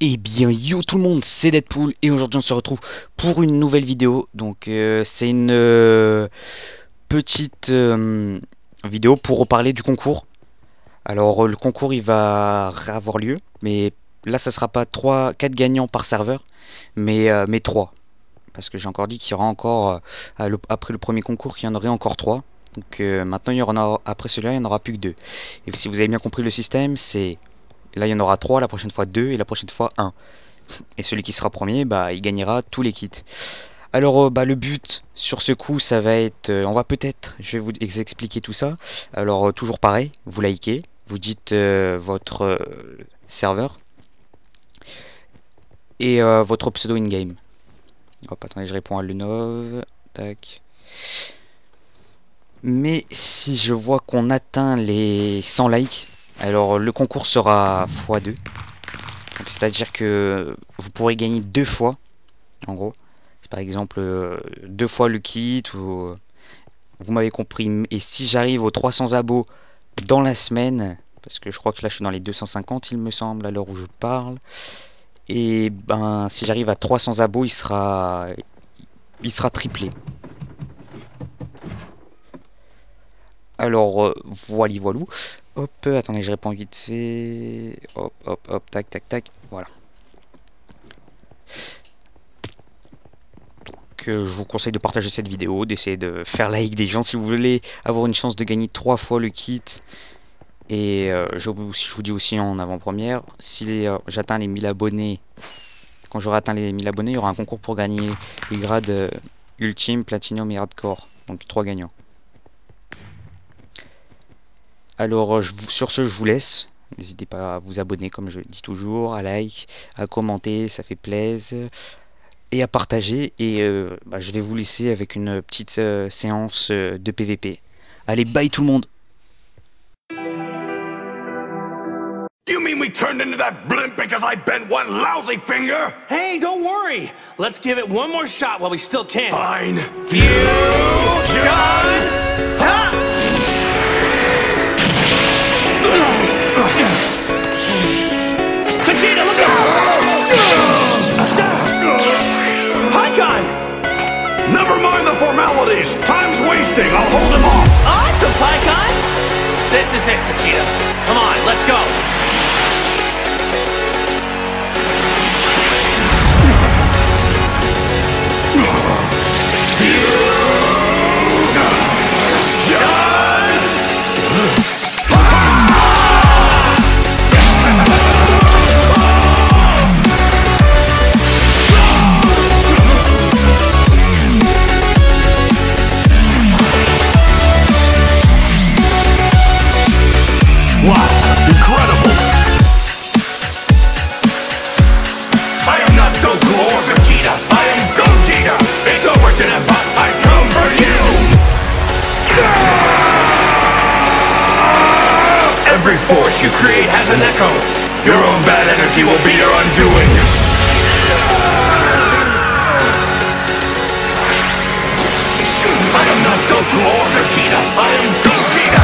Eh bien yo tout le monde, c'est Deadpool et aujourd'hui on se retrouve pour une nouvelle vidéo. Donc c'est une petite vidéo pour reparler du concours. Alors le concours il va avoir lieu, mais là ça sera pas 4 gagnants par serveur, mais 3. Parce que j'ai encore dit qu'il y aura encore, après le premier concours, qu'il y en aurait encore 3. Donc maintenant il y en aura, après celui-là il n'y en aura plus que 2. Et si vous avez bien compris le système, c'est... Là, il y en aura 3, la prochaine fois 2 et la prochaine fois 1. Et celui qui sera premier, bah, il gagnera tous les kits. Alors, le but sur ce coup, ça va être... on va peut-être... Je vais vous expliquer tout ça. Alors, toujours pareil, vous likez, vous dites votre serveur et votre pseudo in-game. Hop, attendez, je réponds à Lunov. Tac. Mais si je vois qu'on atteint les 100 likes... Alors le concours sera x2. C'est à dire que vous pourrez gagner 2 fois. En gros. C'est par exemple 2 fois le kit. Ou, vous m'avez compris. Et si j'arrive aux 300 abos dans la semaine. Parce que je crois que là je suis dans les 250 il me semble à l'heure où je parle. Et ben si j'arrive à 300 abos il sera triplé. Alors voilà. Hop, attendez, je réponds vite fait. Hop, hop, hop, tac, tac, tac. Voilà. Donc, je vous conseille de partager cette vidéo, d'essayer de faire like des gens si vous voulez avoir une chance de gagner 3 fois le kit. Et je vous dis aussi en avant-première, si j'atteins les 1000 abonnés, quand j'aurai atteint les 1000 abonnés, il y aura un concours pour gagner les grades Ultime, Platinum et Hardcore. Donc 3 gagnants. Alors sur ce je vous laisse, n'hésitez pas à vous abonner comme je dis toujours, à like, à commenter, ça fait plaisir, et à partager, et je vais vous laisser avec une petite séance de PVP. Allez, bye tout le monde. You mean we turned into that blimp because I bent one lousy finger? Hey, don't worry. Let's give it one more shot while we still can. Fine. Fusion! Ha! Vegeta, look out! Pycon! Never mind the formalities. Time's wasting. I'll hold him off. Awesome, Pycon! This is it, Vegeta. Come on, let's go. Every force you create has an echo. Your own bad energy will be your undoing. I am not Goku or Vegeta. I am Gogeta.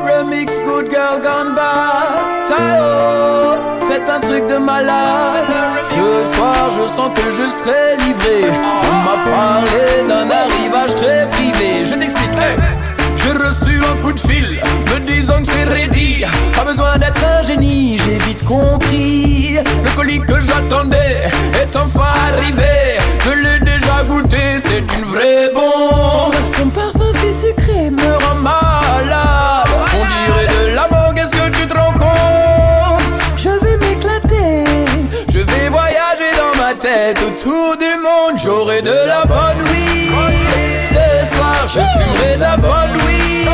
Remix Good Girl Gone Bad. C'est un truc de malade. Ce soir soir je sens que je serai livré. On m'a parlé d'un arrivage très privé. Je t'explique, hey. J'ai reçu un coup de fil me disant que c'est ready. Pas besoin d'être un génie, j'ai vite compris. Le colis que j'attendais est enfin arrivé. Je l'ai déjà goûté, c'est une vraie bombe. Son parfum si sucré me rend malade. On dirait de la mangue, est-ce que tu te rends compte? Je vais m'éclater, je vais voyager dans ma tête autour du monde. J'aurai de la bonne weed. Ce soir je fumerai de la bonne weed.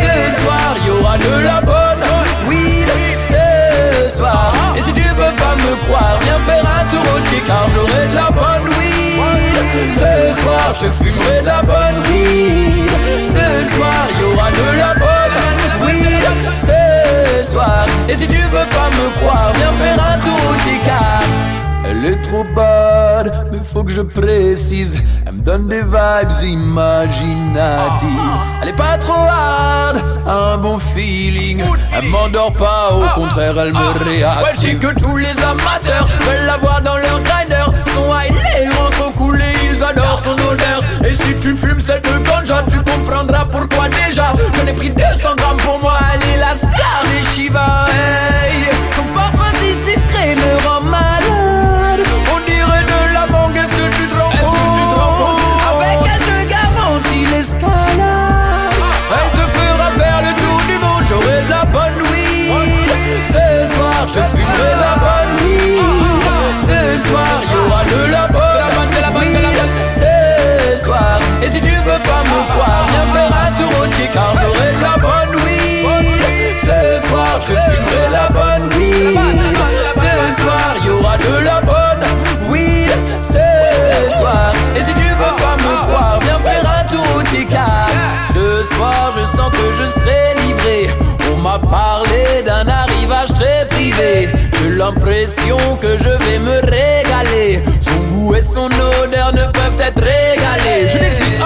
Ce soir y'aura de la bonne weed. Ce soir. Et si tu veux pas me croire, viens faire un tour au Tché, car j'aurai de la bonne weed. Ce soir je fumerai de la bonne weed. Ce soir y'aura de la bonne weed. Ce soir. Et si tu veux pas me croire, viens faire un tour au Tché, car elle est trop bad, mais faut que je précise. Elle me donne des vibes imaginatives. Elle est pas trop hard, un bon feeling. Elle m'endort pas, au contraire elle me réactive. Ouais, je sais que tous les amateurs veulent la voir dans leur grinder. Son high, les rentrent coulés, ils adorent son odeur. Et si tu fumes cette ganja, tu comprendras pourquoi déjà. J'en ai pris 200 grammes pour moi, elle est la star des Shiva. Hey, son parfum si sucré me rend malade. On dirait de la mangue, est-ce que tu te rends compte? Avec elle je garantis l'escalade. Elle te fera faire le tour du monde, j'aurai de la bonne weed. Ce soir je fumerai de la bonne weed. Ce soir y'aura de la bonne weed. Ce soir. Et si tu veux pas me croire, viens faire un tour au Tché, car j'aurai de la bonne weed. Ce soir je fumerai de la bonne weed. Ce soir y'aura de la bonne weed. Ce soir. Et si tu veux pas me croire, viens faire un tour au Tché, car ce soir je sens que je serai livré. On m'a parlé d'un arrivage très privé. J'ai l'impression que je vais me régaler. Son goût et son odeur ne peuvent être régalés. Je t'explique,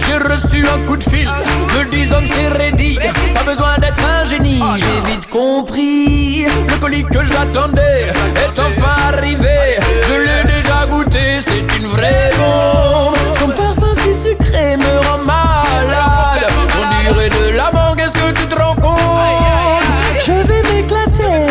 j'ai reçu un coup de fil me disant que c'est ready. Pas besoin d'être un génie, j'ai vite compris. Le colis que j'attendais est enfin arrivé. Je l'ai déjà goûté, c'est une vraie bombe. Son parfum si sucré me rend malade. On dirait de la mangue, est-ce que tu te rends compte? Je vais m'éclater,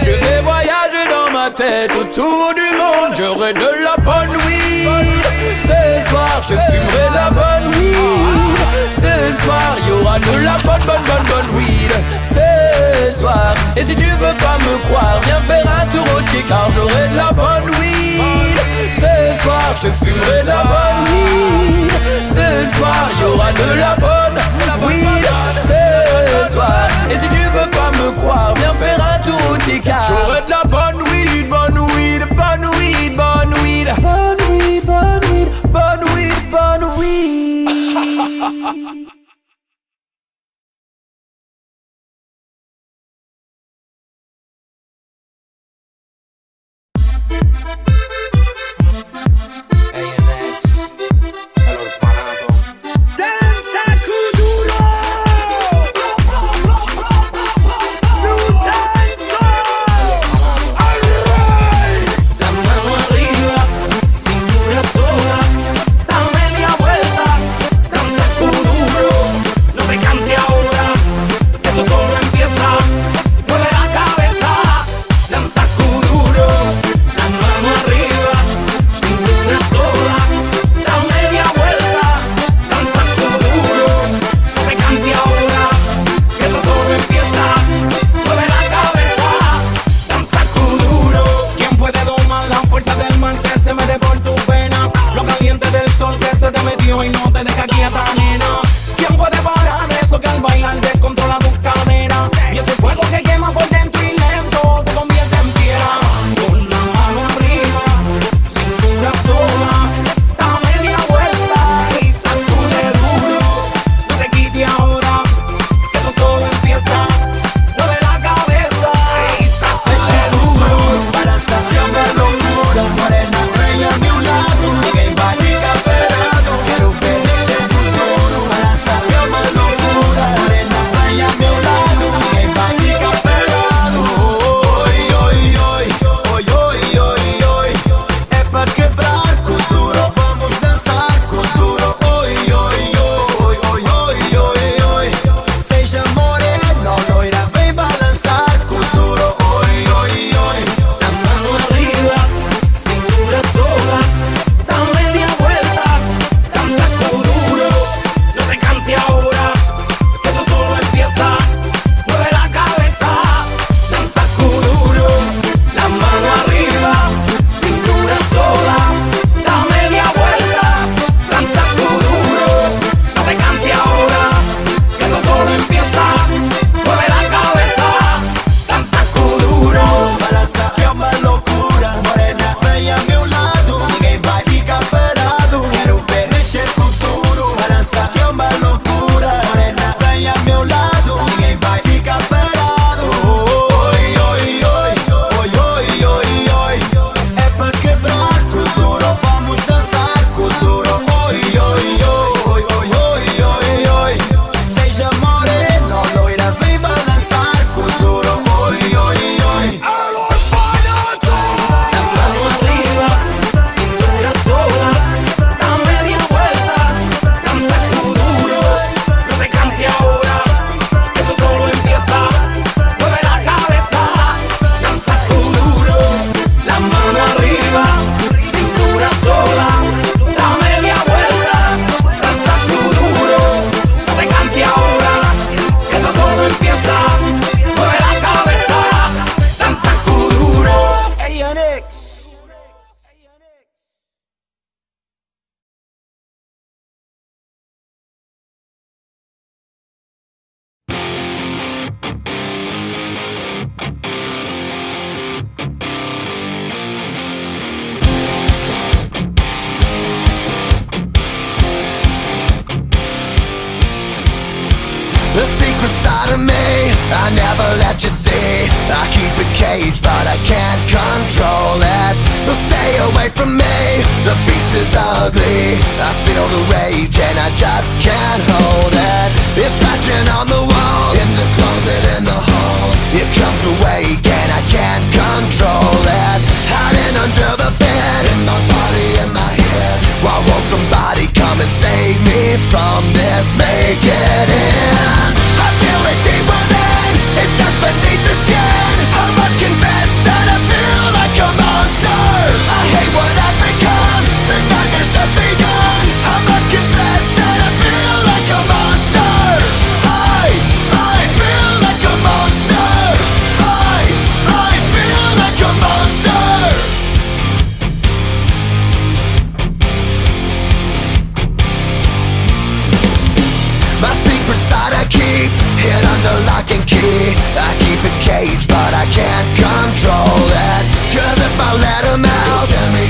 je vais voyager dans ma tête autour du monde. J'aurai de la bonne weed. Ce soir je fumerai de la bonne weed. Ce soir y'aura de la bonne weed. Ce soir. Et si tu veux pas me croire, viens faire un tour au Tché, car j'aurai de la bonne weed. Ce soir je fumerai de la bonne weed. Ce soir y'aura de la bonne weed. Ce soir. Et si tu veux pas me croire, viens faire un tour au Tché, car j'aurai de la bonne weed, bonne weed, bonne weed, bonne weed, bonne weed, bonne weed, bonne weed, bonne weed. Vamos The secret side of me, I never let you see. I keep it caged, but I can't control it. So stay away from me, the beast is ugly. I feel the rage and I just can't hold it. It's scratching on the walls, in the closet, in the halls. It comes awake and I can't control it. Hiding under the bed, in my body, in my head. Why won't somebody come and save me from this? Make it end. I feel it deep within, it's just beneath the skin. I must confess that I feel like a monster. I hate what I've become, the nightmare's just begun. I must confess that I feel like a monster. I feel like a monster. I feel like a monster. My secret side I keep hid under lock and key. I keep it caged but I can't control it. Cause if I let him out, he'll tear me